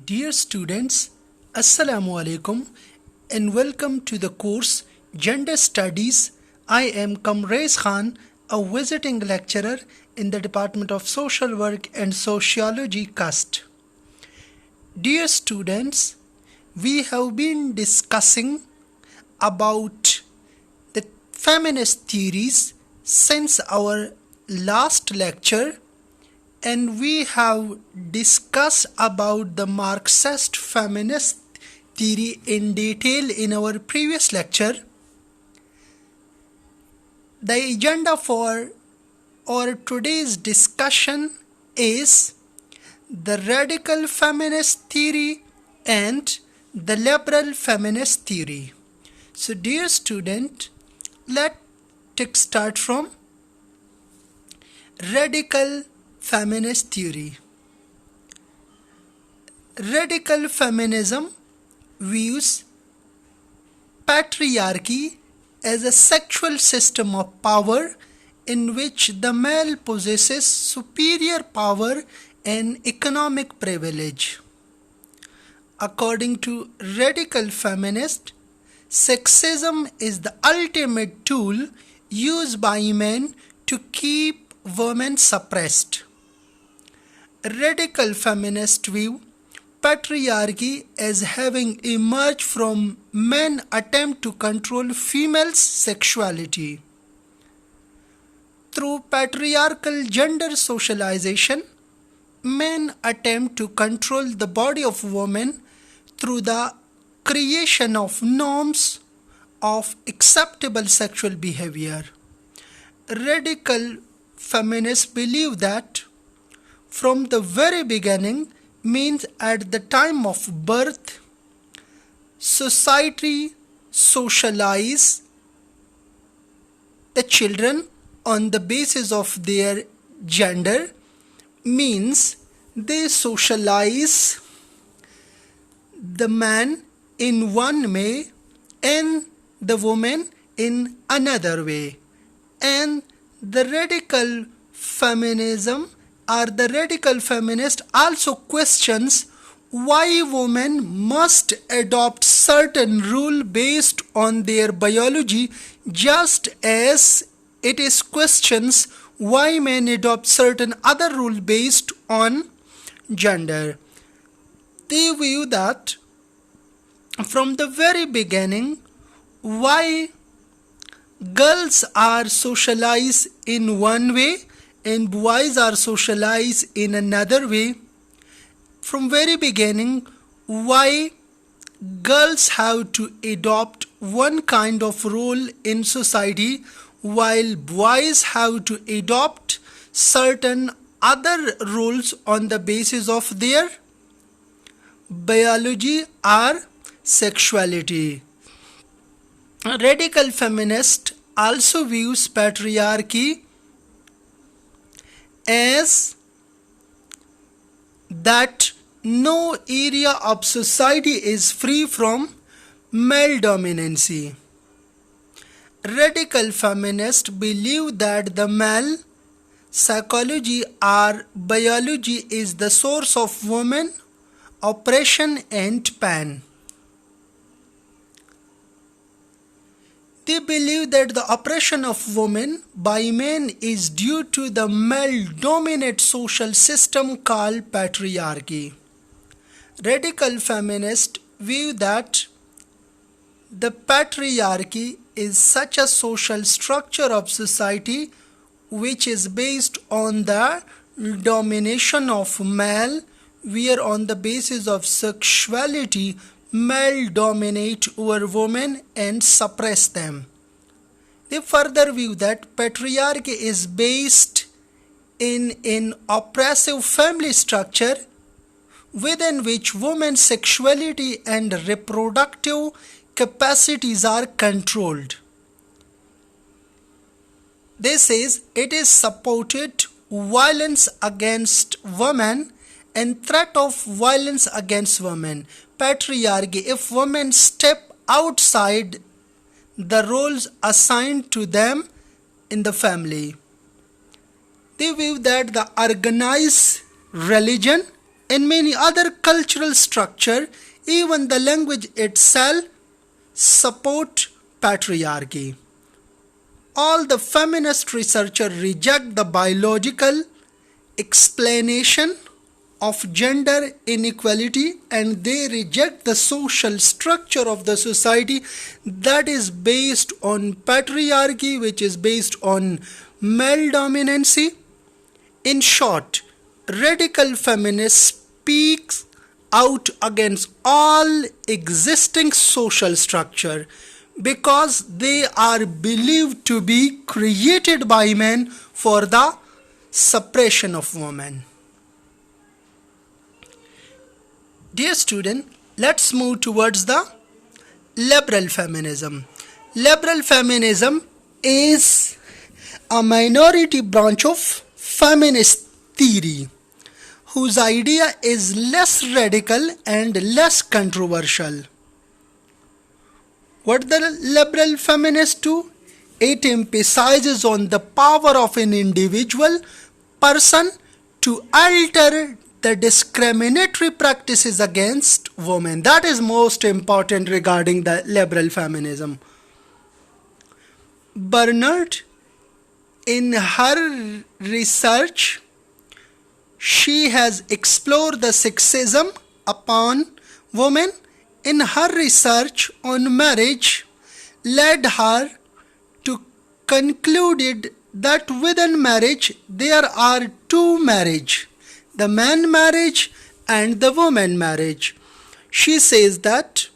Dear students, Assalamu alaikum and welcome to the course Gender Studies. I am Kamrez Khan, a visiting lecturer in the Department of Social Work and Sociology CUST. Dear students, we have been discussing about the feminist theories since our last lecture, and we have discussed about the Marxist feminist theory in detail in our previous lecture. The agenda for our today's discussion is the radical feminist theory and the liberal feminist theory. So dear student, let's start from radical feminist theory. Radical feminism views patriarchy as a sexual system of power in which the male possesses superior power and economic privilege. According to radical feminists, sexism is the ultimate tool used by men to keep women suppressed. Radical feminists view patriarchy as having emerged from men's attempt to control females' sexuality. Through patriarchal gender socialization, men attempt to control the body of women through the creation of norms of acceptable sexual behavior. Radical feminists believe that from the very beginning, means at the time of birth, society socialize the children on the basis of their gender, means they socialize the man in one way and the woman in another way. And the radical feminism or the radical feminist also questions why women must adopt certain rule based on their biology, just as it is questions why men adopt certain other rule based on gender. They view that from the very beginning, why girls are socialized in one way and boys are socialized in another way. From very beginning, why girls have to adopt one kind of role in society while boys have to adopt certain other roles on the basis of their biology or sexuality. Radical feminist also views patriarchy as that no area of society is free from male dominancy. Radical feminists believe that the male psychology or biology is the source of women oppression and pain. They believe that the oppression of women by men is due to the male-dominant social system called patriarchy. Radical feminists view that the patriarchy is such a social structure of society which is based on the domination of male, where on the basis of sexuality male dominate over women and suppress them. They further view that patriarchy is based in an oppressive family structure within which women's sexuality and reproductive capacities are controlled. They says it is supported violence against women and threat of violence against women. Patriarchy, if women step outside the roles assigned to them in the family. They view that the organized religion in many other cultural structure, even the language itself support patriarchy. All the feminist researchers reject the biological explanation of gender inequality, and they reject the social structure of the society that is based on patriarchy, which is based on male dominancy. In short, radical feminists speaks out against all existing social structure because they are believed to be created by men for the suppression of women. Dear student, let's move towards the liberal feminism. Liberal feminism is a minority branch of feminist theory whose idea is less radical and less controversial. What the liberal feminists do? It emphasizes on the power of an individual person to alter the discriminatory practices against women. That is most important regarding the liberal feminism. Bernard, in her research, she has explored the sexism upon women. In her research on marriage, led her to concluded that within marriage there are two marriages, the man marriage and the woman marriage. She says that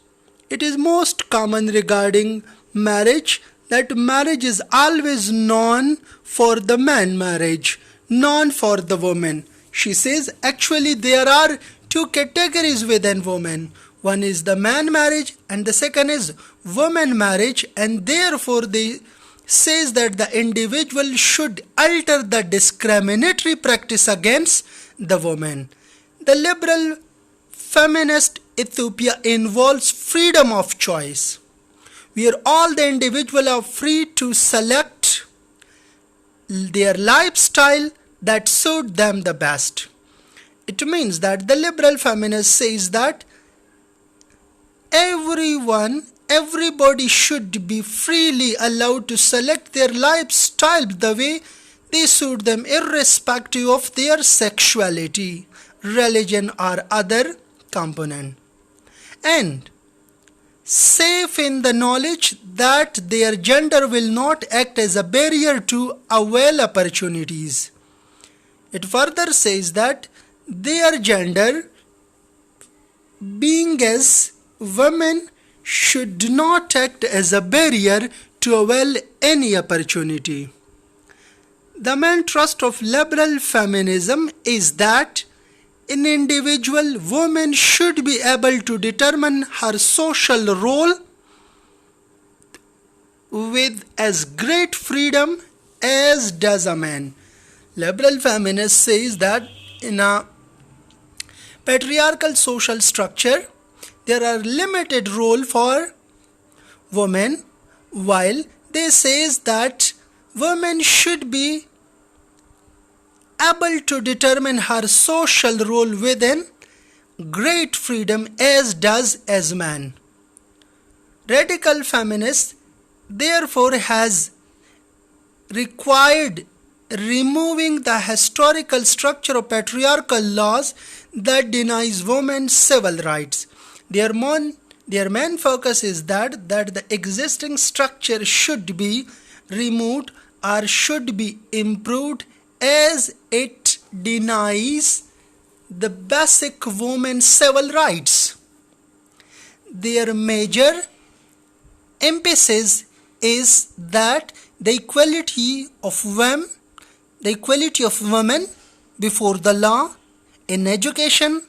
it is most common regarding marriage that marriage is always known for the man marriage, known for the woman. She says actually there are two categories within women. One is the man marriage and the second is woman marriage, and therefore they says that the individual should alter the discriminatory practice against the woman. The liberal feminist Ethiopia involves freedom of choice, where all the individuals are free to select their lifestyle that suit them the best. It means that the liberal feminist says that everybody should be freely allowed to select their lifestyle the way they suit them, irrespective of their sexuality, religion or other component, and safe in the knowledge that their gender will not act as a barrier to avail opportunities. It further says that their gender, being as women, should not act as a barrier to avail any opportunity. The main thrust of liberal feminism is that an individual woman should be able to determine her social role with as great freedom as does a man. Liberal feminist says that in a patriarchal social structure, there are limited role for women, while they says that women should be able to determine her social role within great freedom as does as man. Radical feminists therefore has required removing the historical structure of patriarchal laws that denies women civil rights. Their main focus is that the existing structure should be removed or should be improved as it denies the basic women's civil rights. Their major emphasis is that the equality of women before the law, in education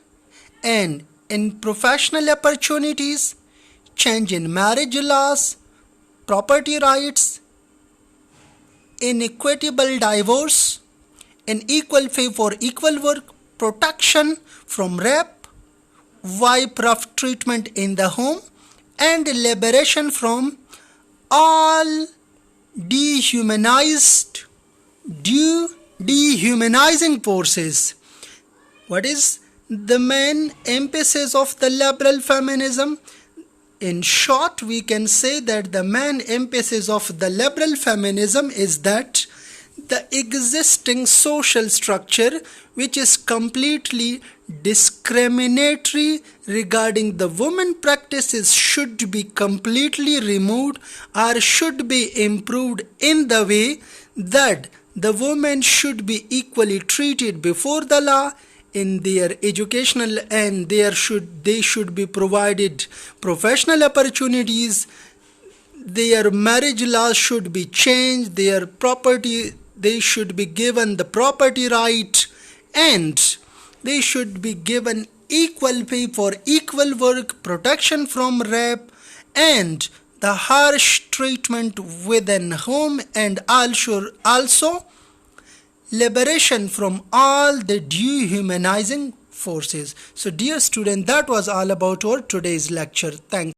and in professional opportunities, change in marriage laws, property rights, inequitable divorce, and equal pay for equal work, protection from rape, wife rough treatment in the home, and liberation from all dehumanizing forces. What is the main emphasis of the liberal feminism? In short, we can say that the main emphasis of the liberal feminism is that the existing social structure, which is completely discriminatory regarding the women practices, should be completely removed or should be improved in the way that the women should be equally treated before the law in their educational, and they should be provided professional opportunities. Their marriage laws should be changed, their property, they should be given the property right, and they should be given equal pay for equal work, protection from rape, and the harsh treatment within home, and also liberation from all the dehumanizing forces. So dear student, that was all about our today's lecture. Thank you.